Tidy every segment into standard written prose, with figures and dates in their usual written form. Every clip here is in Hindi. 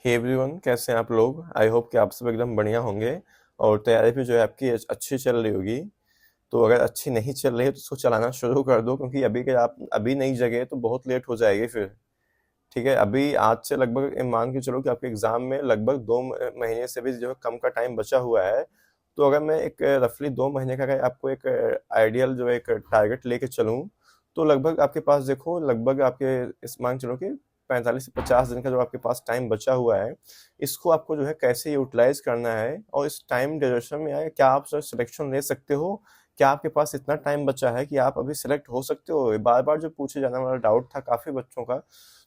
हे एवरीवन, कैसे हैं आप लोग। आई होप कि आप सब एकदम बढ़िया होंगे और तैयारी भी जो है आपकी अच्छी चल रही होगी। तो अगर अच्छी नहीं चल रही है तो उसको चलाना शुरू कर दो, क्योंकि अभी के आप अभी नहीं जगे तो बहुत लेट हो जाएगी फिर। ठीक है, अभी आज से लगभग मान के चलो कि आपके एग्जाम में लगभग 2 महीने से भी जो है कम का टाइम बचा हुआ है। तो अगर मैं एक रफली 2 महीने का अगर आपको एक आइडियल जो एक टारगेट लेके चलूँ, तो लगभग आपके पास देखो लगभग आपके इस मान के चलो कि 45 से 50 दिन का जो आपके पास टाइम बचा हुआ है, इसको आपको जो है कैसे यूटिलाइज करना है और इस टाइम ड्यूरेशन में क्या आप सिलेक्शन ले सकते हो। क्या आपके पास इतना टाइम बचा है कि आप अभी सिलेक्ट हो सकते हो। बार बार जो पूछे जाने वाला डाउट था काफ़ी बच्चों का।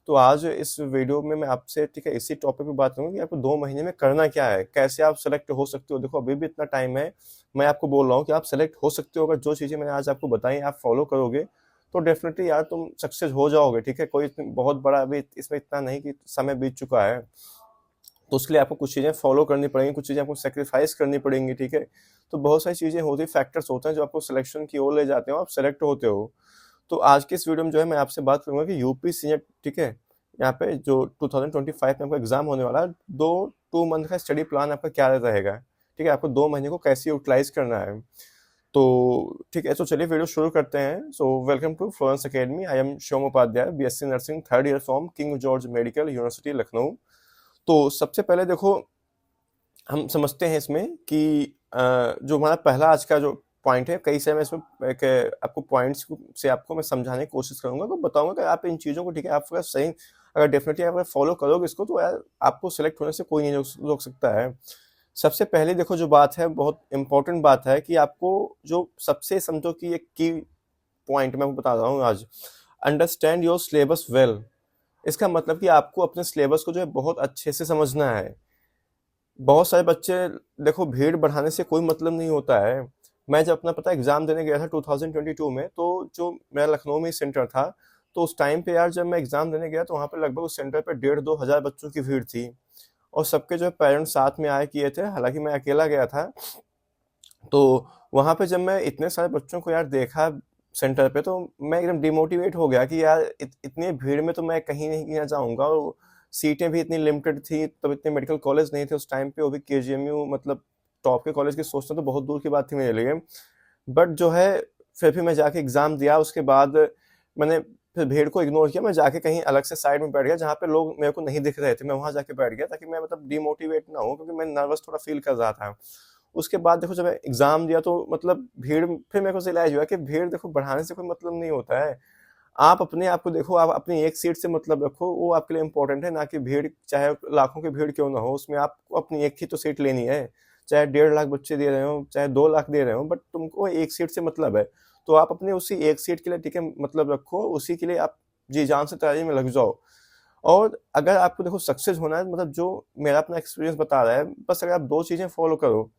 तो आज इस वीडियो में मैं आपसे ठीक है इसी टॉपिक पे बात करूंगा कि आपको 2 महीने में करना क्या है, कैसे आप सेलेक्ट हो सकते हो। देखो अभी भी इतना टाइम है, मैं आपको बोल रहा हूँ कि आप सेलेक्ट हो सकते हो। अगर जो चीज़ें मैंने आज आपको बताई आप फॉलो करोगे तो डेफिनेटली यार तुम सक्सेस हो जाओगे। ठीक है, कोई बहुत बड़ा अभी इसमें इतना नहीं कि समय बीत चुका है, तो उसके लिए आपको कुछ चीज़ें फॉलो करनी पड़ेंगी, कुछ चीज़ें आपको सेक्रीफाइस करनी पड़ेंगी। ठीक है, तो बहुत सारी चीज़ें होती हैं, फैक्टर्स होते हैं जो आपको सिलेक्शन की ओर ले जाते हो, आप सेलेक्ट होते हो। तो आज के इस वीडियो में जो है मैं आपसे बात करूंगा कि यूपी सीनेट, ठीक है, यहाँ पे जो 2025 में आपका एग्जाम होने वाला है, 2 मंथ का स्टडी प्लान आपका क्या रहेगा। ठीक है, आपको 2 महीने को कैसे यूटिलाइज करना है। तो ठीक है, तो चलिए वीडियो शुरू करते हैं। So welcome to Florence Academy. I am Shivam Upadhyay, BSc nursing, third year from King George Medical University Lucknow. तो सबसे पहले देखो हम समझते हैं इसमें कि जो हमारा पहला आज का जो पॉइंट है, कई सारे मैं इसमें एक आपको पॉइंट्स से आपको मैं समझाने की कोशिश करूंगा, तो बताऊंगा कि आप इन चीज़ों को ठीक है आप अगर सही अगर डेफिनेटली आप अगर फॉलो करोगे इसको तो यार आपको सिलेक्ट होने से कोई नहीं रोक सकता है। सबसे पहले देखो जो बात है, बहुत इंपॉर्टेंट बात है कि आपको जो सबसे समझो कि एक की पॉइंट मैं आपको बता रहा हूँ आज, अंडरस्टैंड योर सिलेबस वेल। इसका मतलब कि आपको अपने सिलेबस को जो है बहुत अच्छे से समझना है। बहुत सारे बच्चे, देखो भीड़ बढ़ाने से कोई मतलब नहीं होता है। मैं जब अपना पता एग्जाम देने गया था 2022 में, तो जो मेरा लखनऊ में सेंटर था, तो उस टाइम पे यार जब मैं एग्जाम देने गया तो वहाँ पे लगभग उस सेंटर पे 1,500-2,000 बच्चों की भीड़ थी। और सबके जो पेरेंट्स साथ में आए किए थे, हालांकि मैं अकेला गया था। तो वहाँ पे जब मैं इतने सारे बच्चों को यार देखा सेंटर पे, तो मैं एकदम डिमोटिवेट हो गया कि यार इतनी भीड़ में तो मैं कहीं नहीं ना जाऊंगा। और सीटें भी इतनी लिमिटेड थी, तब इतने मेडिकल कॉलेज नहीं थे उस टाइम पे, वो भी केजीएमयू, मतलब टॉप के कॉलेज की सोचना तो बहुत दूर की बात थी मेरे लिए। बट जो है फिर भी मैं जाके एग्जाम दिया। उसके बाद मैंने फिर भीड़ को इग्नोर किया, मैं जाके कहीं अलग से साइड में बैठ गया जहाँ पे लोग मेरे को नहीं दिख रहे थे। मैं वहां जाके बैठ गया ताकि मैं मतलब डिमोटिवेट ना हो, क्योंकि मैं नर्वस थोड़ा फील कर रहा था। उसके बाद देखो जब मैं एग्जाम दिया तो मतलब भीड़, फिर मेरे को रियलाइज हुआ कि भीड़ देखो बढ़ाने से कोई मतलब नहीं होता है। आप अपने आप को देखो, आप अपनी एक सीट से मतलब रखो, वो आपके लिए इंपॉर्टेंट है, ना कि भीड़ चाहे लाखों की भीड़ क्यों ना हो, उसमें आपको अपनी एक ही तो सीट लेनी है। चाहे 1.5 लाख बच्चे दे रहे हो, चाहे 2 लाख दे रहे हो, बट तुमको एक सीट से मतलब है। तो आप अपने उसी एक सीट के लिए ठीक है मतलब रखो, उसी के लिए आप जी जान से तैयारी में लग जाओ। और अगर आपको देखो सक्सेस होना है, मतलब जो मेरा अपना एक्सपीरियंस बता रहा है, बस अगर आप 2 चीजें फॉलो करो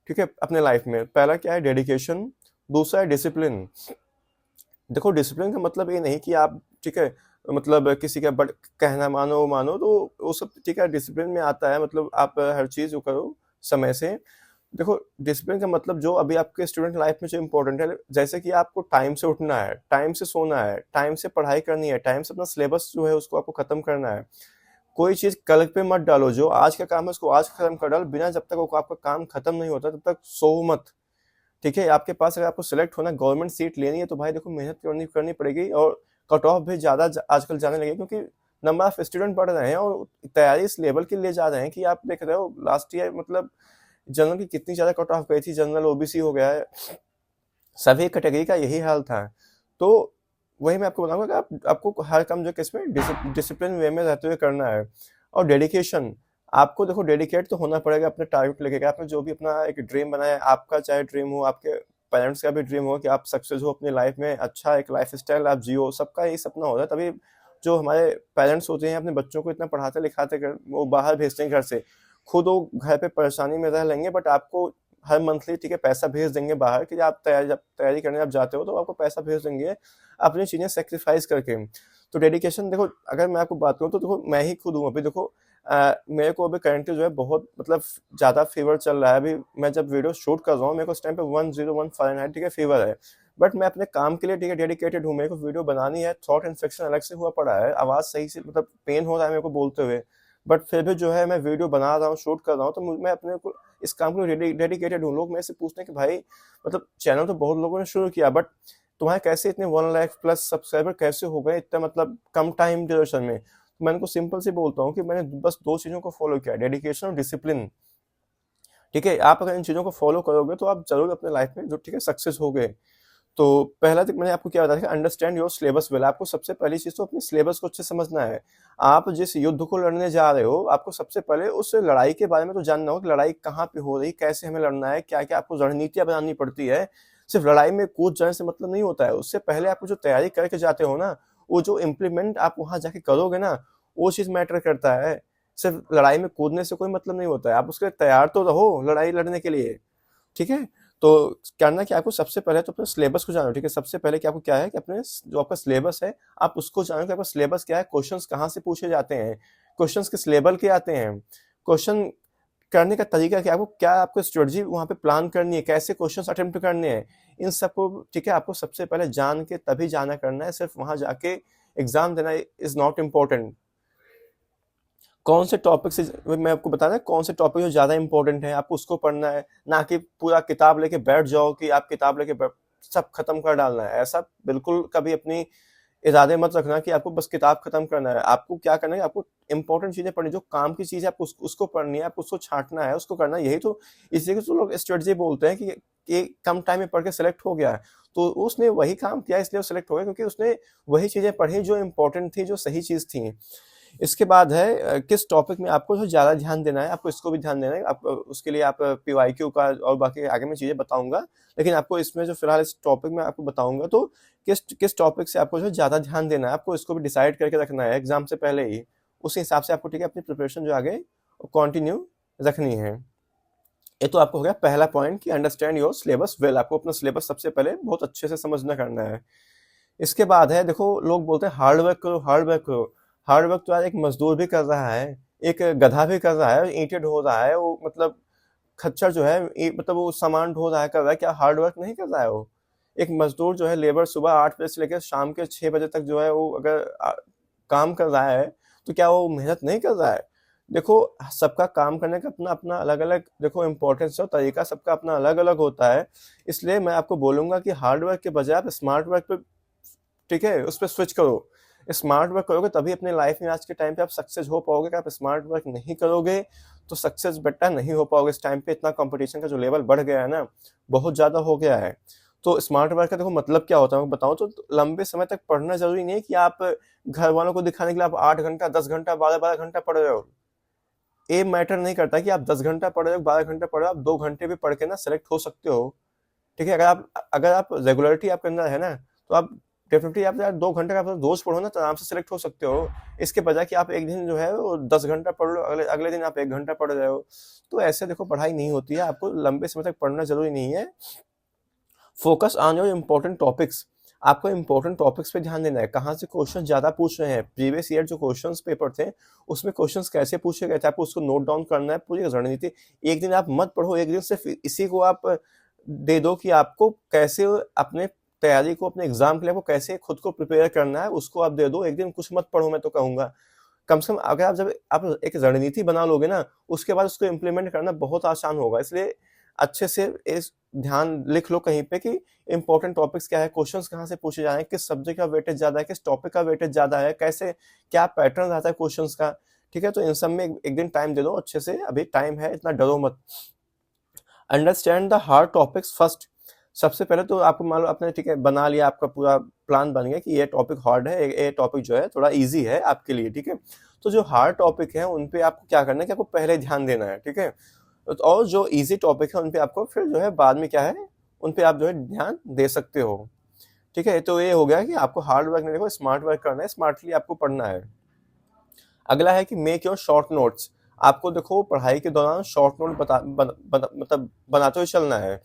ठीक है अपने लाइफ में। पहला क्या है, डेडिकेशन। दूसरा है डिसिप्लिन। देखो डिसिप्लिन का मतलब ये नहीं कि आप ठीक है मतलब किसी का बट कहना मानो मानो, तो वो सब ठीक है डिसिप्लिन में आता है। मतलब आप हर चीज वो करो समय से। देखो डिसिप्लिन का मतलब जो अभी आपके स्टूडेंट लाइफ में जो इम्पोर्टेंट है, जैसे कि आपको टाइम से उठना है, टाइम से सोना है, टाइम से पढ़ाई करनी है, टाइम से अपना सिलेबस जो है उसको आपको खत्म करना है। कोई चीज कल पे मत डालो, जो आज का काम है उसको आज खत्म कर डालो। बिना जब तक वो आपका काम खत्म नहीं होता तब तक सो मत। ठीक है, आपके पास अगर आपको सिलेक्ट होना, गवर्नमेंट सीट लेनी है, तो भाई देखो मेहनत करनी करनी पड़ेगी। और कट ऑफ भी ज़्यादा आजकल जाने लगे, क्योंकि नंबर ऑफ स्टूडेंट बढ़ रहे हैं और तैयारी इस लेवल के लिए जा रहे हैं कि आप देख रहे हो लास्ट ईयर मतलब जनरल की कितनी ज़्यादा कट ऑफ गई थी। जनरल ओबीसी हो गया है, सभी कैटेगरी का यही हाल था। तो वही मैं आपको बताऊंगा कि आपको हर काम जो किसमें डिसिप्लिन वे में रहते हुए करना है। और डेडिकेशन, आपको देखो डेडिकेट तो होना पड़ेगा अपने टारगेट लेके। आपने जो भी अपना एक ड्रीम बनाया है, आपका चाहे ड्रीम हो, आपके पेरेंट्स का भी ड्रीम हो कि आप सक्सेस हो अपनी लाइफ में, अच्छा एक लाइफ स्टाइल आप जियो, सबका यही सपना होता है। तभी जो हमारे पेरेंट्स होते हैं अपने बच्चों को इतना पढ़ाते लिखाते कर वो बाहर भेजते हैं घर से, खुद वो घर पे परेशानी में रह लेंगे, बट आपको हर मंथली ठीक है पैसा भेज देंगे बाहर कि आप जब तैयारी करने आप जाते हो तो आपको पैसा भेज देंगे अपनी चीज़ें सेक्रीफाइस करके। तो डेडिकेशन देखो, अगर मैं आपको बात करूँ तो देखो मैं ही खुद हूँ अभी। देखो मेरे को अभी करंटली जो है बहुत मतलब ज़्यादा फीवर चल रहा है। अभी मैं जब वीडियो शूट कर रहा हूँ, मेरे को इस टाइम पे 101 फ़ारेनहाइट ठीक है फीवर है। बट मैं अपने काम के लिए ठीक है डेडिकेटेड हूँ। मेरे को वीडियो बनानी है, थ्रोट इन्फेक्शन अलग से हुआ पड़ा है, आवाज़ सही से मतलब पेन हो रहा है मेरे को बोलते हुए, बट फिर भी जो है मैं वीडियो बना रहा हूँ, शूट कर रहा हूँ, तो मैं अपने को इस काम को डेडिकेटेड हूँ। लोग मेरे से पूछते हैं कि भाई मतलब चैनल तो बहुत लोगों ने शुरू किया, बट तुम्हारे कैसे इतने 1 लाख प्लस सब्सक्राइबर कैसे हो गए इतना मतलब कम टाइम ड्यूरेशन में? तो मैं उनको सिंपल सी बोलता हूँ कि मैंने बस 2 चीज़ों को फॉलो किया, डेडिकेशन और डिसिप्लिन। ठीक है, आप अगर इन चीज़ों को फॉलो करोगे तो आप ज़रूर अपने लाइफ में जो ठीक है सक्सेस होगे। तो पहला तो मैंने आपको क्या बताया था, अंडरस्टैंड योर सिलेबस वेल। आपको सबसे पहली चीज़ तो अपने सिलेबस को अच्छे से समझना है। आप जिस युद्ध को लड़ने जा रहे हो, आपको सबसे पहले उस लड़ाई के बारे में तो जानना होगा कि लड़ाई कहाँ पे हो रही है, कैसे हमें लड़ना है, क्या-क्या आपको रणनीतियाँ बनानी पड़ती है। सिर्फ लड़ाई में कूद जाने से मतलब नहीं होता है। उससे पहले आपको जो तैयारी करके जाते हो ना, वो जो इम्प्लीमेंट आप वहाँ जाके करोगे ना, वो चीज़ मैटर करता है। सिर्फ लड़ाई में कूदने से कोई मतलब नहीं होता है। आप उसके लिए तैयार तो रहो लड़ाई लड़ने के लिए, ठीक है? तो करना क्या है, आपको सबसे पहले तो अपने सिलेबस को जानो, ठीक है? सबसे पहले कि आपको क्या है कि अपने जो आपका सिलेबस है, आप उसको जानो कि आपका सिलेबस क्या है, क्वेश्चंस कहाँ से पूछे जाते हैं, क्वेश्चंस किस लेवल के आते हैं, क्वेश्चन करने का तरीका क्या है, आपको क्या आपको स्ट्रेटजी वहाँ पे प्लान करनी है, कैसे क्वेश्चंस अटेम्प्ट करने हैं, इन सबको ठीक है आपको सबसे पहले जान के तभी जाना करना है। सिर्फ वहाँ जाके एग्जाम देना इज नॉट इम्पोर्टेंट। कौन से टॉपिक से मैं आपको बताना है, कौन से टॉपिक जो ज़्यादा इंपॉर्टेंट है आपको उसको पढ़ना है, ना कि पूरा किताब लेके बैठ जाओ कि आप किताब लेके सब खत्म कर डालना है। ऐसा बिल्कुल कभी अपनी इरादे मत रखना कि आपको बस किताब खत्म करना है। आपको क्या करना है, आपको इंपॉर्टेंट चीजें पढ़नी, जो काम की चीज है आपको उसको पढ़नी है, आपको उसको छांटना है, उसको करना है। यही तो इसी को तो लोग स्ट्रेटजी बोलते हैं कि कम टाइम में पढ़ के सिलेक्ट हो गया है। तो उसने वही काम किया इसलिए वो सिलेक्ट हो गया, क्योंकि उसने वही चीजें पढ़ी जो इंपॉर्टेंट थी, जो सही चीज थी। इसके बाद है किस टॉपिक में आपको जो ज़्यादा ध्यान देना है, आपको इसको भी ध्यान देना है। आप उसके लिए आप पीवाईक्यू का और बाकी आगे मैं चीज़ें बताऊँगा। लेकिन आपको इसमें जो फिलहाल इस टॉपिक में आपको बताऊँगा, तो किस किस टॉपिक से आपको जो ज़्यादा ध्यान देना है, आपको इसको भी डिसाइड करके रखना है एग्ज़ाम से पहले ही। उसी हिसाब से आपको ठीक है अपनी प्रिपरेशन जो आगे कंटिन्यू रखनी है। ये तो आपको हो गया पहला पॉइंट कि अंडरस्टैंड योर सिलेबस वेल। आपको अपना सिलेबस सबसे पहले बहुत अच्छे से समझना करना है। इसके बाद है, देखो लोग बोलते हैं हार्ड वर्क करो, हार्ड वर्क करो। हार्ड वर्क तो यार एक मजदूर भी कर रहा है, एक गधा भी कर रहा है, ईंटें ढो रहा है, वो मतलब खच्चर जो है मतलब वो सामान ढो रहा है, कर रहा है, क्या हार्ड वर्क नहीं कर रहा है वो? एक मजदूर जो है, लेबर सुबह 8 बजे से लेकर शाम के 6 बजे तक जो है वो अगर काम कर रहा है, तो क्या वो मेहनत नहीं कर रहा है? देखो सबका काम करने का अपना अपना अलग अलग देखो इम्पोर्टेंस और तरीका सबका अपना अलग अलग होता है। इसलिए मैं आपको बोलूंगा कि हार्ड वर्क के बजाय आप स्मार्ट वर्क पे ठीक है उस पर स्विच करो। स्मार्ट वर्क करोगे तभी अपने लाइफ में आज के टाइम पे आप सक्सेस हो पाओगे। अगर आप स्मार्ट वर्क नहीं करोगे तो सक्सेस बेटा नहीं हो पाओगे। इस टाइम पे इतना कंपटीशन का जो लेवल बढ़ गया है ना, बहुत ज़्यादा हो गया है। तो स्मार्ट वर्क का देखो मतलब क्या होता है मैं बताऊँ तो, लंबे समय तक पढ़ना ज़रूरी नहीं है कि आप घर वालों को दिखाने के लिए आप 8 घंटा, 10 घंटा, 12-12 घंटा पढ़ रहे हो। ये मैटर नहीं करता कि आप 10 घंटा पढ़ रहे हो, 12 घंटा पढ़ रहे हो, आप 2 घंटे भी पढ़ के ना सेलेक्ट हो सकते हो। ठीक है, अगर आप रेगुलरिटी आपके अंदर है ना, तो आप डेफिनेटली आप यार 2 घंटे का आप रोज पढ़ो ना, तो आराम से सेलेक्ट हो सकते हो। इसके बजाय कि आप एक दिन जो है वो 10 घंटा पढ़ लो, अगले अगले दिन आप 1 घंटा पढ़ रहे हो। तो ऐसे देखो पढ़ाई नहीं होती है। आपको लंबे समय तक पढ़ना जरूरी नहीं है। Focus on your important topics. आपको इम्पोर्टेंट टॉपिक्स पे ध्यान देना है। कहाँ से क्वेश्चन ज्यादा पूछ रहे हैं, प्रीवियस ईयर जो क्वेश्चंस पेपर थे उसमें क्वेश्चंस कैसे पूछे गए थे, आपको उसको नोट डाउन करना है, पूरी रणनीति। एक दिन आप मत पढ़ो, एक दिन सिर्फ इसी को आप दे दो कि आपको कैसे अपने तैयारी को, अपने एग्जाम के लिए आपको कैसे खुद को प्रिपेयर करना है, उसको आप दे दो। एक दिन कुछ मत पढ़ो, मैं तो कहूंगा। कम से कम अगर आप जब आप एक रणनीति बना लोगे ना, उसके बाद उसको इम्प्लीमेंट करना बहुत आसान होगा। इसलिए अच्छे से इस ध्यान लिख लो कहीं पे कि इंपॉर्टेंट टॉपिक्स क्या है, क्वेश्चंस कहाँ से पूछे जा रहे हैं, किस सब्जेक्ट का वेटेज ज्यादा है, किस टॉपिक का वेटेज ज्यादा है, कैसे क्या पैटर्न रहता है क्वेश्चंस का। ठीक है, तो इन सब में एक दिन टाइम दे दो अच्छे से। अभी टाइम है, इतना डरो मत। Understand the hard topics first. सबसे पहले तो आपको मान लो आपने ठीक है बना लिया, आपका पूरा प्लान बन गया कि ये टॉपिक हार्ड है, ये टॉपिक जो है थोड़ा इजी है आपके लिए। ठीक है, तो जो हार्ड टॉपिक है उन पे आपको क्या करना है कि आपको पहले ध्यान देना है। ठीक है, और जो इजी टॉपिक है उन पे आपको फिर जो है बाद में क्या है, उन पे आप जो है ध्यान दे सकते हो। ठीक है, तो ये हो गया कि आपको हार्ड वर्क नहीं, देखो स्मार्ट वर्क करना है, स्मार्टली आपको पढ़ना है। अगला है कि मेक योर शॉर्ट नोट्स। आपको देखो पढ़ाई के दौरान शॉर्ट नोट मतलब बनाते हुए चलना है।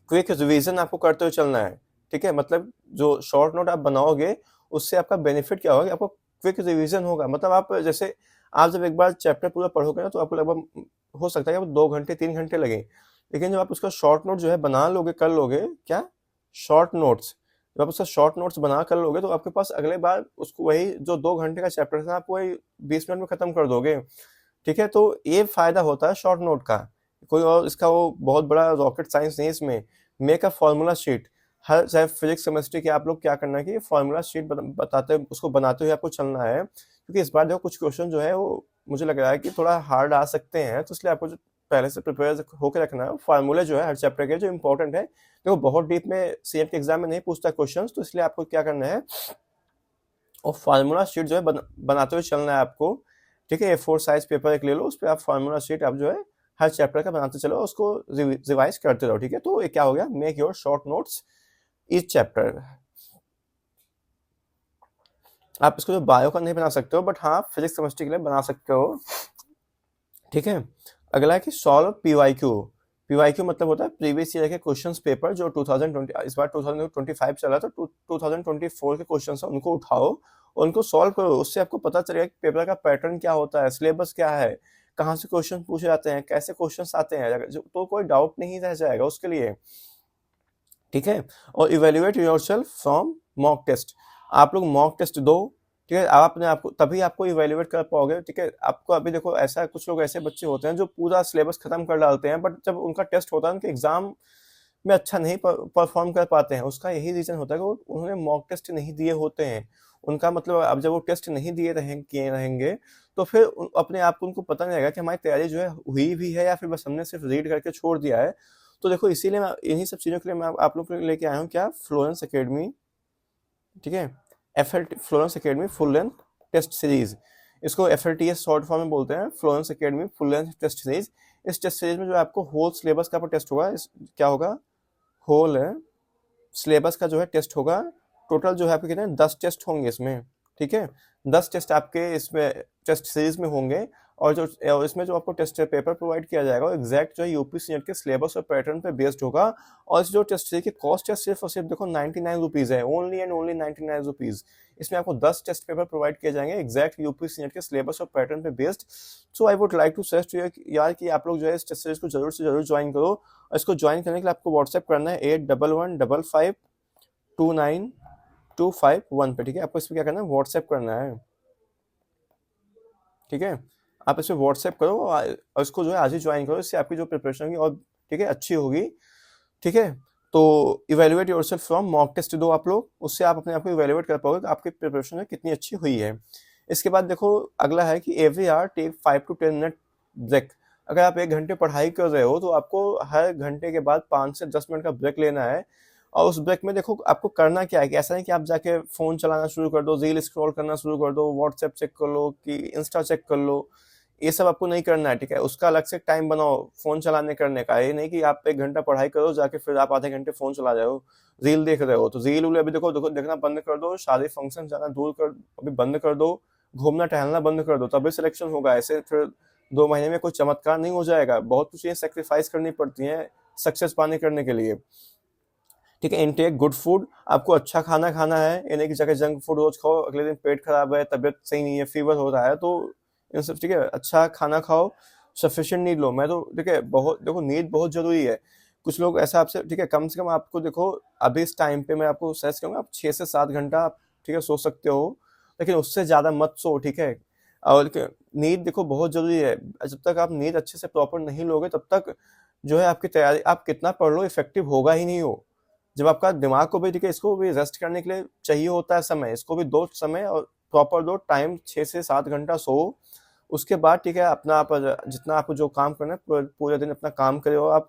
क्विक रिवीजन आपको करते हुए चलना है। ठीक है, मतलब जो शॉर्ट नोट आप बनाओगे उससे आपका बेनिफिट क्या होगा कि आपको क्विक रिवीजन होगा। मतलब आप जैसे आप जब एक बार चैप्टर पूरा पढ़ोगे ना, तो आपको लगभग हो सकता है कि 2 घंटे 3 घंटे लगे। लेकिन जब आप उसका शॉर्ट नोट जो है बना लोगे, कर लोगे क्या, शॉर्ट नोट्स, जब आप उसका शॉर्ट नोट्स बना कर लोगे तो आपके पास अगले बार उसको वही जो 2 घंटे का चैप्टर था आप वही 20 मिनट में खत्म कर दोगे। ठीक है, तो ये फायदा होता है शॉर्ट नोट का। कोई और इसका वो बहुत बड़ा रॉकेट साइंस नहीं है इसमें। मेक अ फॉर्मूला शीट, हर चाहे फिजिक्स केमिस्ट्री के आप लोग क्या करना है कि फॉर्मूला शीट बताते उसको बनाते हुए आपको चलना है, क्योंकि इस बार देखो कुछ क्वेश्चन जो है वो मुझे लग रहा है कि थोड़ा हार्ड आ सकते हैं, तो इसलिए आपको जो पहले से प्रिपेयर होकर रखना है फार्मूले जो है हर चैप्टर के जो इंपॉर्टेंट है। देखो बहुत डीप में सीएम के एग्जाम में नहीं पूछता क्वेश्चन, तो इसलिए आपको क्या करना है और फार्मूला शीट जो है बनाते हुए चलना है आपको। ठीक है, A4 साइज पेपर एक ले लो, उस पर आप फार्मूला शीट आप जो है हर चैप्टर का बनाते चलो, उसको रिवाइज करते रहो। ठीक है, तो ये क्या हो गया, make your short notes each chapter. आप इसको जो बायो का नहीं बना सकते हो, बट हाँ फिजिक्स केमिस्ट्री के लिए बना सकते हो। ठीक है, अगला है कि सॉल्व पीवाईक्यू। पीवाईक्यू मतलब होता है प्रीवियस ईयर के क्वेश्चंस पेपर जो 2020, इस बार 2025 चला तो 2024 के क्वेश्चंस है उनको उठाओ, उनको सॉल्व करो। उससे आपको पता चलेगा कि पेपर का पैटर्न क्या होता है, सिलेबस क्या है, कहाँ से क्वेश्चन पूछे जाते हैं, कैसे क्वेश्चन आते हैं, तो कोई डाउट नहीं रह जाएगा उसके लिए। ठीक है, और evaluate yourself from mock test. आप लोग मॉक टेस्ट दो। ठीक है, आप अपने आपको तभी आपको इवेल्युएट कर पाओगे। ठीक है, आपको अभी देखो ऐसा कुछ लोग ऐसे बच्चे होते हैं जो पूरा सिलेबस खत्म कर डालते हैं, बट जब उनका टेस्ट होता है उनके एग्जाम में अच्छा नहीं परफॉर्म कर पाते हैं। उसका यही रीजन होता है कि उन्होंने मॉक टेस्ट नहीं दिए होते हैं। उनका मतलब अब जब वो टेस्ट नहीं किए रहेंगे तो फिर अपने आप को उनको पता नहीं रहेगा कि हमारी तैयारी जो है हुई भी है या फिर बस हमने सिर्फ रीड करके छोड़ दिया है। तो देखो इसीलिए मैं इन्हीं सब चीज़ों के लिए मैं आप लोग के लिए लेके आया हूँ क्या, फ्लोरेंस एकेडमी। ठीक है, Florence Academy full length test series, इसको FLTS शॉर्ट फॉर्म में बोलते हैं, Florence Academy full length test series. इस टेस्ट सीरीज में जो आपको होल सिलेबस का टेस्ट होगा, क्या होगा, होल सिलेबस का जो है टेस्ट होगा। टोटल जो है आपके कितने 10 टेस्ट होंगे इसमें। ठीक है, 10 टेस्ट आपके इसमें टेस्ट सीरीज में होंगे, और इसमें जो आपको टेस्ट पेपर प्रोवाइड किया जाएगा वो एग्जैक्ट जो है यूपीसी नेट के सिलेबस और पैटर्न पे बेस्ड होगा। और इस जो टेस्ट सीरीज की कॉस्ट है सिर्फ और सिर्फ देखो 99 रुपीज़ है, ओनली एंड ओनली 99 रुपीज़। इसमें आपको 10 टेस्ट पेपर प्रोवाइड किए जाएंगे एग्जैक्ट यूपीसी नेट के सिलेबस और पैटर्न पे based. So I would like to suggest you यार कि आप लोग जो है इस टेस्ट सीरीज को जरूर से जरूर ज्वाइन करो। और इसको ज्वाइन करने के लिए आपको व्हाट्सएप करना है 8115529251 पे। ठीक है, आपको इस पर क्या करना है, व्हाट्सएप करना है। ठीक है, आप इस पर व्हाट्सएप करो और इसको जो है आज ही ज्वाइन करो, इससे आपकी जो प्रिपरेशन होगी और ठीक है अच्छी होगी। ठीक है, तो evaluate yourself from mock test दो आप लोग, उससे आप अपने आप को इवेल्युएट कर पाओगे कि आपकी प्रिपरेशन है कितनी अच्छी हुई है। इसके बाद देखो अगला है कि every hour take 5 to 10 minute break. अगर आप 1 घंटे पढ़ाई कर रहे हो तो आपको हर घंटे के बाद 5 से 10 मिनट का ब्रेक लेना है। और उस ब्रेक में देखो आपको करना क्या है कि ऐसा नहीं कि आप जाके फ़ोन चलाना शुरू कर दो, रील स्क्रॉल करना शुरू कर दो, व्हाट्सएप चेक कर लो कि इंस्टा चेक कर लो, ये सब आपको नहीं करना है। ठीक है, उसका अलग से टाइम बनाओ फ़ोन चलाने करने का। ये नहीं कि आप 1 घंटा पढ़ाई करो जाके फिर आप आधे घंटे फ़ोन चला रहे हो, रील देख रहे हो। तो रील वूल अभी देखो देखना बंद कर दो, शादी फंक्शन जाना दूर कर अभी बंद कर दो, घूमना टहलना बंद कर दो, तभी सिलेक्शन होगा। ऐसे फिर 2 महीने में कोई चमत्कार नहीं हो जाएगा, बहुत कुछ चीज़ें सेक्रीफाइस करनी पड़ती हैं सक्सेस पाने करने के लिए। ठीक है, इनटेक गुड फूड, आपको अच्छा खाना खाना है, ये नहीं कि जाके जंक फूड रोज खाओ, अगले दिन पेट खराब है, तबियत सही नहीं है, फीवर हो रहा है, तो इन सब ठीक है अच्छा खाना खाओ, सफिशिएंट नींद लो। मैं तो ठीक है बहुत देखो नींद बहुत जरूरी है। कुछ लोग ऐसा आपसे ठीक है कम से कम आपको देखो अभी इस टाइम पे मैं आपको सजेस्ट करूंगा आप 6 से 7 घंटा आप ठीक है सो सकते हो, लेकिन उससे ज्यादा मत सो। ठीक है, और नींद देखो बहुत जरूरी है। जब तक आप नींद अच्छे से प्रॉपर नहीं लोगे तब तक जो है आपकी तैयारी आप कितना पढ़ लो इफेक्टिव होगा ही नहीं हो। जब आपका दिमाग को भी ठीक है इसको भी रेस्ट करने के लिए चाहिए होता है समय, इसको भी दो समय और प्रॉपर दो टाइम, 6 से 7 घंटा सो। उसके बाद ठीक है अपना आप जितना आपको जो काम करना है पूरे दिन अपना काम करे हो आप।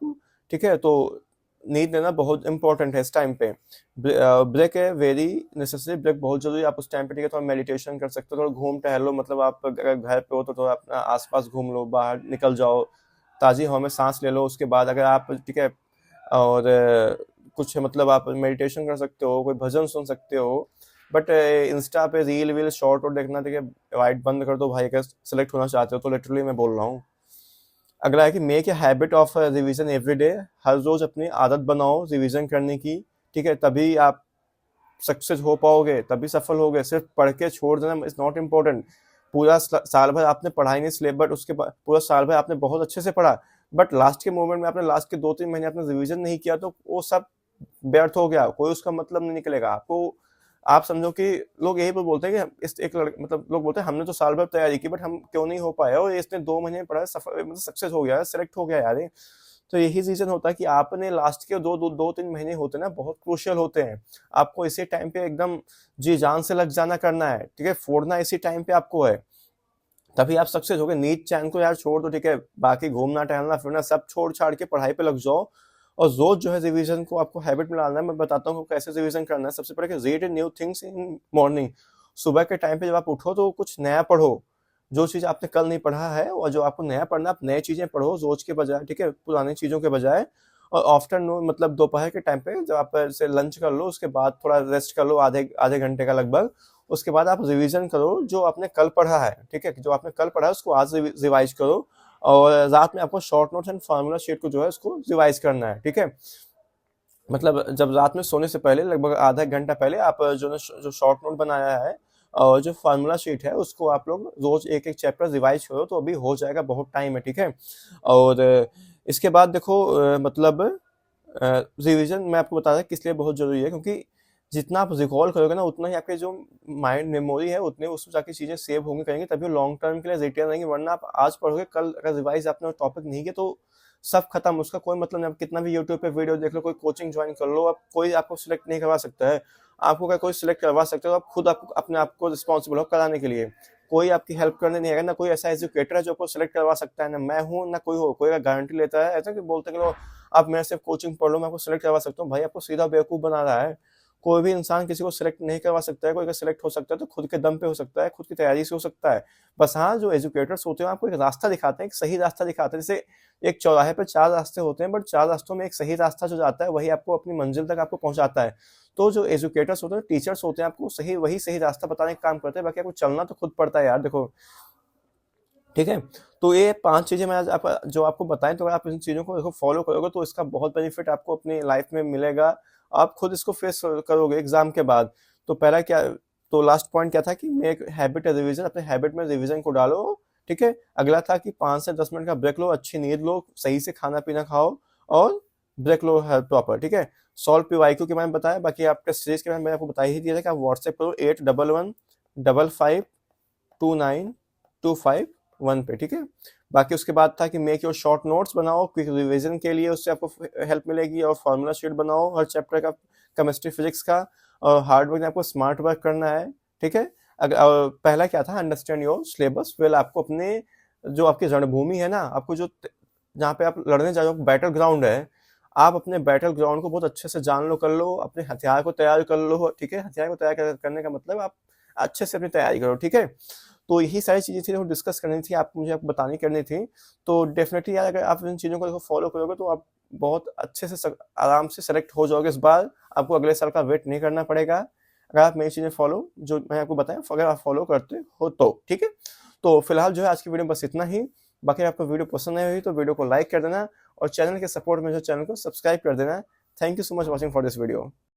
ठीक है, तो नींद लेना बहुत इंपॉर्टेंट है इस टाइम पे। ब्रेक है वेरी नेसेसरी, ब्रेक बहुत जरूरी है। आप उस टाइम पे ठीक है थोड़ा मेडिटेशन कर सकते हो, थोड़ा घूम टहल लो, मतलब आप अगर घर पे हो तो थोड़ा अपना आसपास घूम लो, बाहर निकल जाओ, ताज़ी हवा में सांस ले लो। उसके बाद अगर आप ठीक है और कुछ मतलब आप मेडिटेशन कर सकते हो, कोई भजन सुन सकते हो। बट इंस्टा पे रील वील शॉर्ट और देखना ठीक है वाइट बंद कर दो भाई, अगर सेलेक्ट होना चाहते हो तो लिटरली मैं बोल रहा हूँ। अगला है कि make a habit of revision every day, हर रोज अपनी आदत बनाओ रिवीजन करने की। ठीक है, तभी आप सक्सेस हो पाओगे, तभी सफल होगे। सिर्फ पढ़ के छोड़ देना इज नॉट इम्पोर्टेंट। पूरा साल भर आपने पढ़ाई नहीं सिलेबस, उसके बाद पूरा साल भर आपने बहुत अच्छे से पढ़ा, बट लास्ट के मोमेंट में आपने लास्ट के 2-3 महीने आपने रिवीजन नहीं किया, तो वो सब व्यर्थ हो गया, कोई उसका मतलब नहीं निकलेगा आपको। आप समझो कि लोग यही तो बोलते हैं कि इस एक लड़के मतलब लोग बोलते हैं हमने तो साल भर तैयारी की बट हम क्यों नहीं हो पाया, और इसने 2 महीने में पढ़ा सफल मतलब सक्सेस हो गया, सेलेक्ट हो गया यार ये। तो यही रीजन होता है कि आपने लास्ट के 2-3 महीने होते हैं ना, बहुत क्रूशियल होते हैं। आपको इसी टाइम पे एकदम जी जान से लग जाना करना है, ठीक है, फोड़ना इसी टाइम पे आपको है, तभी आप सक्सेस हो गए। नींद चैन को यार छोड़ दो, ठीक है, बाकी घूमना टहलना फिरना सब छोड़ छाड़ के पढ़ाई पे लग जाओ। और रोज जो है रिवीजन को आपको हैबिट में डालना है। मैं बताता हूँ कैसे रिवीजन करना है। सबसे पहले read new things in morning. सुबह के टाइम पे जब आप उठो तो कुछ नया पढ़ो, जो चीज आपने कल नहीं पढ़ा है और जो आपको नया पढ़ना है, आप नए चीजें पढ़ो रोज के बजाय, ठीक है, पुरानी चीजों के बजाय। और आफ्टरनून मतलब दोपहर के टाइम पे जब आप से लंच कर लो, उसके बाद थोड़ा रेस्ट कर लो, आधे आधे घंटे का लगभग। उसके बाद आप रिवीजन करो जो आपने कल पढ़ा है, ठीक है, जो आपने कल पढ़ा है उसको आज रिवाइज करो। और रात में आपको short notes and formula sheet को जो है उसको रिवाइज करना है, ठीक है। मतलब जब रात में सोने से पहले लगभग आधा घंटा पहले आप जो शॉर्ट नोट बनाया है और जो फार्मूला शीट है उसको आप लोग रोज एक एक चैप्टर रिवाइज करो, तो अभी हो जाएगा, बहुत टाइम है, ठीक है। और इसके बाद देखो मतलब रिवीजन मैं आपको बता रहा किस लिए बहुत जरूरी है, क्योंकि जितना आप रिकॉल करोगे ना उतना ही आपके जो माइंड मेमोरी है उतने उसमें जाके चीजें सेव होंगी करेंगे, तभी लॉन्ग टर्म के लिए रिटेन रहेंगे। वरना आप आज पढ़ोगे, कल अगर रिवाइज आपने टॉपिक नहीं किया तो सब खत्म, उसका कोई मतलब नहीं। आप कितना भी यूट्यूब पे वीडियो देख लो, कोई कोचिंग ज्वाइन कर लो, आप कोई आपको सिलेक्ट नहीं करवा सकता है। आपको अगर कोई सिलेक्ट करवा सकता है तो आप खुद आपको अपने आप को रिस्पॉन्सिबल हो कराने के लिए। कोई आपकी हेल्प करने नहीं आएगा, ना कोई ऐसा एजुकेटर है जो आपको सिलेक्ट करवा सकता है, ना मैं हूँ ना कोई हो। कोई अगर गारंटी लेता है ऐसा कि बोलते हैं कि लो आप मेरे से कोचिंग पढ़ लो मैं आपको सिलेक्ट करवा सकता हूँ, भाई आपको सीधा बेवकूफ बना रहा है। कोई भी इंसान किसी को सिलेक्ट नहीं करवा सकता है। कोई अगर सिलेक्ट हो सकता है तो खुद के दम पे हो सकता है, खुद की तैयारी से हो सकता है। बस हाँ, जो एजुकेटर्स होते हैं आपको एक रास्ता दिखाते हैं, एक सही रास्ता दिखाते हैं। जैसे एक चौराहे पे 4 रास्ते होते हैं, बट 4 रास्तों में एक सही रास्ता जो जाता है वही आपको अपनी मंजिल तक आपको पहुंचाता है। तो जो एजुकेटर्स होते हैं, टीचर्स होते हैं, आपको वही सही रास्ता बताने का काम करते हैं। बाकी आपको चलना तो खुद पड़ता है यार, देखो, ठीक है। तो ये 5 चीजें मैं आज जो आपको बताएं, तो अगर आप इन चीजों को देखो फॉलो करोगे तो इसका बहुत बेनिफिट आपको अपनी लाइफ में मिलेगा। आप खुद इसको फेस करोगे एग्जाम के बाद। तो पहला क्या, तो लास्ट पॉइंट क्या था कि मेक हैबिट रिवीजन, अपने हैबिट में रिवीजन को डालो, ठीक है। अगला था कि 5 से 10 मिनट का ब्रेक लो, अच्छी नींद लो, सही से खाना पीना खाओ और ब्रेक लो है प्रॉपर, ठीक है। सॉल्व पीवाईक्यू के बारे में बताया, बाकी आपके सीरीज के बारे में मैंने आपको बता ही दिया था कि आप व्हाट्सएप करो 8115529251 पे, ठीक है। बाकी उसके बाद था कि मेक योर शॉर्ट नोट्स बनाओ क्विक रिवीजन के लिए, उससे आपको हेल्प मिलेगी। और फार्मूला शीट बनाओ हर चैप्टर का, केमिस्ट्री फिजिक्स का। और हार्ड वर्क आपको स्मार्ट वर्क करना है, ठीक है। पहला क्या था, अंडरस्टैंड योर सिलेबस वेल। आपको अपने जो आपकी रणभूमि है ना, आपको जो जहाँ पे आप लड़ने जा रहे हो, बैटल ग्राउंड है, आप अपने बैटल ग्राउंड को बहुत अच्छे से जान लो, कर लो, अपने हथियार को तैयार कर लो, ठीक है। हथियार को तैयार करने का मतलब आप अच्छे से अपनी तैयारी करो, ठीक है। तो यही सारी चीजें थी जो डिस्कस करनी थी, आप मुझे आपको बतानी करनी थी। तो डेफिनेटली यार अगर आप इन चीजों को फॉलो करोगे तो आप बहुत अच्छे से आराम से सेलेक्ट हो जाओगे इस बार। आपको अगले साल का वेट नहीं करना पड़ेगा अगर आप मेरी चीजें फॉलो जो मैं आपको बताया अगर आप फॉलो करते हो तो, ठीक है। तो फिलहाल जो है आज की वीडियो बस इतना ही। बाकी आपको वीडियो पसंद आई हुई तो वीडियो को लाइक कर देना और चैनल के सपोर्ट में जो चैनल को सब्सक्राइब कर देना। Thank you so much watching for this video.